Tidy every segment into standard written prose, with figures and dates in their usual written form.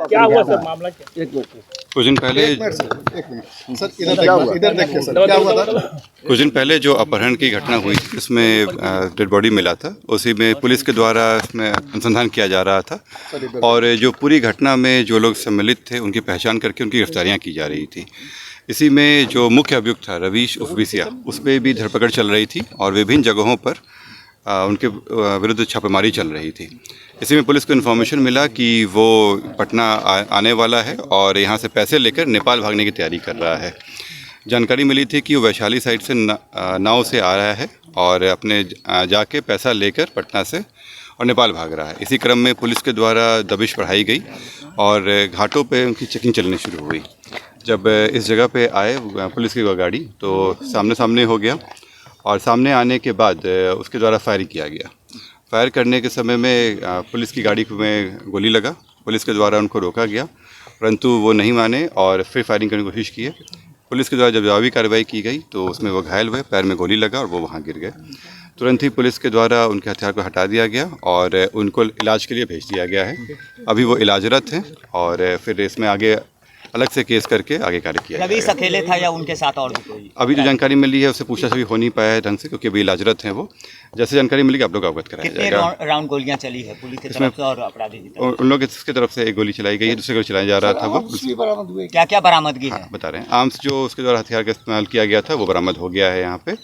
क्या हुआ सर, मामला क्या? कुछ दिन पहले सर इधर देखिए सर, क्या हुआ था? कुछ दिन पहले जो अपहरण की घटना हुई थी उसमें डेड बॉडी मिला था, उसी में पुलिस के द्वारा इसमें अनुसंधान किया जा रहा था और जो पूरी घटना में जो लोग सम्मिलित थे उनकी पहचान करके उनकी गिरफ्तारियां की जा रही थी। इसी में जो मुख्य अभियुक्त था रवीश उर्फ विसिया, उस पर भी धरपकड़ चल रही थी और विभिन्न जगहों पर उनके विरुद्ध छापेमारी चल रही थी। इसी में पुलिस को इन्फॉर्मेशन मिला कि वो पटना आने वाला है और यहाँ से पैसे लेकर नेपाल भागने की तैयारी कर रहा है। जानकारी मिली थी कि वो वैशाली साइड से नाव से आ रहा है और अपने जाके पैसा लेकर पटना से और नेपाल भाग रहा है। इसी क्रम में पुलिस के द्वारा दबिश बढ़ाई गई और घाटों पे उनकी चेकिंग चलनी शुरू हुई। जब इस जगह पे आए पुलिस की गाड़ी तो सामने सामने हो गया और सामने आने के बाद उसके द्वारा फायरिंग किया गया। फायर करने के समय में पुलिस की गाड़ी में गोली लगा। पुलिस के द्वारा उनको रोका गया परंतु वो नहीं माने और फिर फायरिंग करने की कोशिश की है। पुलिस के द्वारा जब जवाबी कार्रवाई की गई तो उसमें वो घायल हुए, पैर में गोली लगा और वो वहाँ गिर गए। तुरंत ही पुलिस के द्वारा उनके हथियार को हटा दिया गया और उनको इलाज के लिए भेज दिया गया है। अभी वो इलाजरत हैं और फिर इसमें आगे अलग से केस करके आगे कार्य किया जाएगा। रवीश अकेले था या उनके साथ और भी कोई? अभी जो जानकारी मिली है उससे पूछताछ अभी हो नहीं पाया है ढंग से, क्योंकि अभी इलाजरत हैं वो। जैसे जानकारी मिलेगी आप लोग अवगत कराया कितने जाएगा। राउंड गोलियां चली है पुलिस की तरफ से और अपराधी की तरफ? उन लोगों की तरफ से एक गोली चलाई गई है, दूसरे को चलाया जा रहा था वो। क्या क्या बरामदगी है? बता रहे हैं आर्म्स जो उसके द्वारा हथियार का इस्तेमाल किया गया था वो बरामद हो गया है यहाँ पे।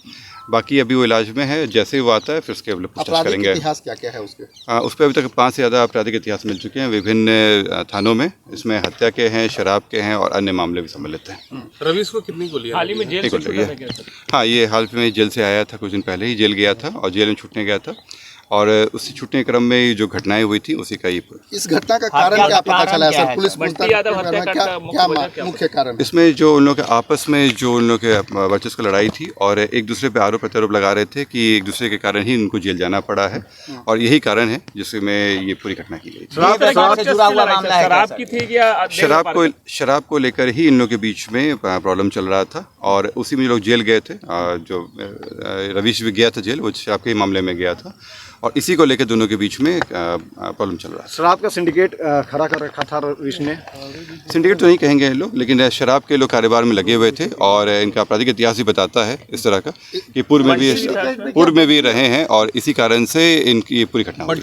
बाकी अभी वो इलाज में है, जैसे ही वो आता है फिर उसके पूछताछ करेंगे। इतिहास क्या क्या है उसके? उस पर अभी तक 5 से ज़्यादा आपराधिक इतिहास मिल चुके हैं विभिन्न थानों में। इसमें हत्या के हैं, शराब के हैं और अन्य मामले भी सम्मिलित हैं। रवीश को कितनी गोलियां? हाल ही में जेल से छूटा था क्या सर? हाँ, ये हाल में जेल से आया था, कुछ दिन पहले ही जेल गया था और जेल में छूटने गया था और उससे छूटने क्रम में जो घटनाएं हुई थी उसी का ये इस घटना का कारण क्या पता चला है सर? पुलिस क्या मुख्य कारण? इसमें जो उन लोगों के आपस में जो उन लोगों के वर्चस्व की लड़ाई थी और एक दूसरे पे आरोप प्रत्यारोप लगा रहे थे कि एक दूसरे के कारण ही उनको जेल जाना पड़ा है और यही कारण है जिसमें ये पूरी घटना की गई थी। शराब की थी या शराब को लेकर ही इन लोगों के बीच में प्रॉब्लम चल रहा था और उसी में लोग जेल गए थे। जो रवीश भी गया था जेल, वो शराब के मामले में गया था और इसी को लेकर दोनों के बीच में प्रॉब्लम चल रहा है। शराब का सिंडिकेट खड़ा कर रखा था रवीश ने। सिंडिकेट तो नहीं कहेंगे ये लोग, लेकिन शराब के लोग कारोबार में लगे हुए थे और इनका आपराधिक इतिहास भी बताता है इस तरह का कि पूर्व में भी रहे हैं और इसी कारण से इनकी पूरी घटना हुई।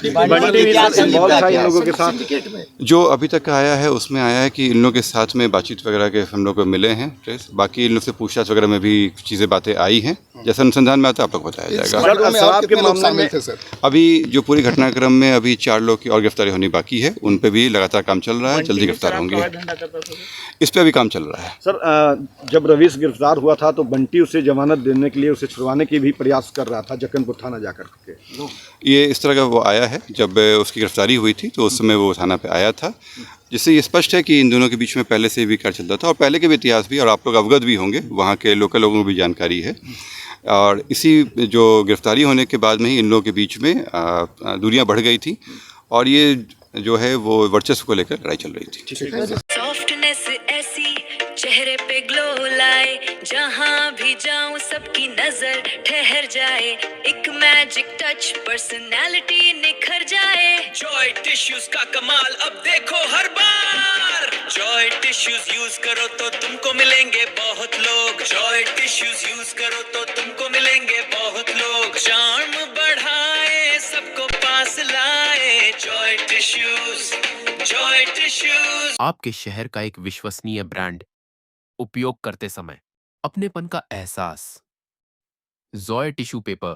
जो अभी तक आया है उसमें आया है कि इन लोगों के साथ में बातचीत वगैरह के हम लोग को मिले हैं ट्रेस। बाकी इन लोग से पूछताछ वगैरह में भी चीज़ें बातें आई हैं, जैसा अनुसंधान में आता है आप लोग बताया जाएगा। अभी जो पूरी घटनाक्रम में अभी 4 लोग की और गिरफ्तारी होनी बाकी है, उन पे भी लगातार काम चल रहा है, जल्दी गिरफ्तार होंगे। इस पे अभी काम चल रहा है। सर, जब रवीश गिरफ्तार हुआ था तो बंटी उसे जमानत देने के लिए उसे छुड़वाने की भी प्रयास कर रहा था जक्कनपुर थाना जाकर के। ये इस तरह का वो आया है, जब उसकी गिरफ्तारी हुई थी तो उस समय वो थाना पे आया था, जिससे ये स्पष्ट है कि इन दोनों के बीच में पहले से भी कार्य चलता था और पहले के भी इतिहास भी और आप लोग अवगत भी होंगे, वहाँ के लोकल लोगों को भी जानकारी है। और इसी जो गिरफ्तारी होने के बाद में ही इन लोगों के बीच में दूरियां बढ़ गई थी और ये जो है वो वर्चस्व को लेकर लड़ाई चल रही थी। सॉफ्टनेस ऐसी चेहरे पे ग्लो लाए, जहाँ भी जाऊँ सबकी नजर ठहर जाए, एक मैजिक टच पर्सनालिटी निखर जाए। जॉय टिश्यूज का कमाल अब देखो हर बार, जॉय टिश्यूज यूज करो तो तुमको मिलेंगे बहुत लोग, जॉय टिश्यूज यूज करो तो तुमको मिलेंगे बहुत लोग, चार्म बढ़ाए सबको पास लाए, जॉय टिश्यूज, जॉय टिश्यूज। आपके शहर का एक विश्वसनीय ब्रांड, उपयोग करते समय अपनेपन का एहसास। Joy tissue paper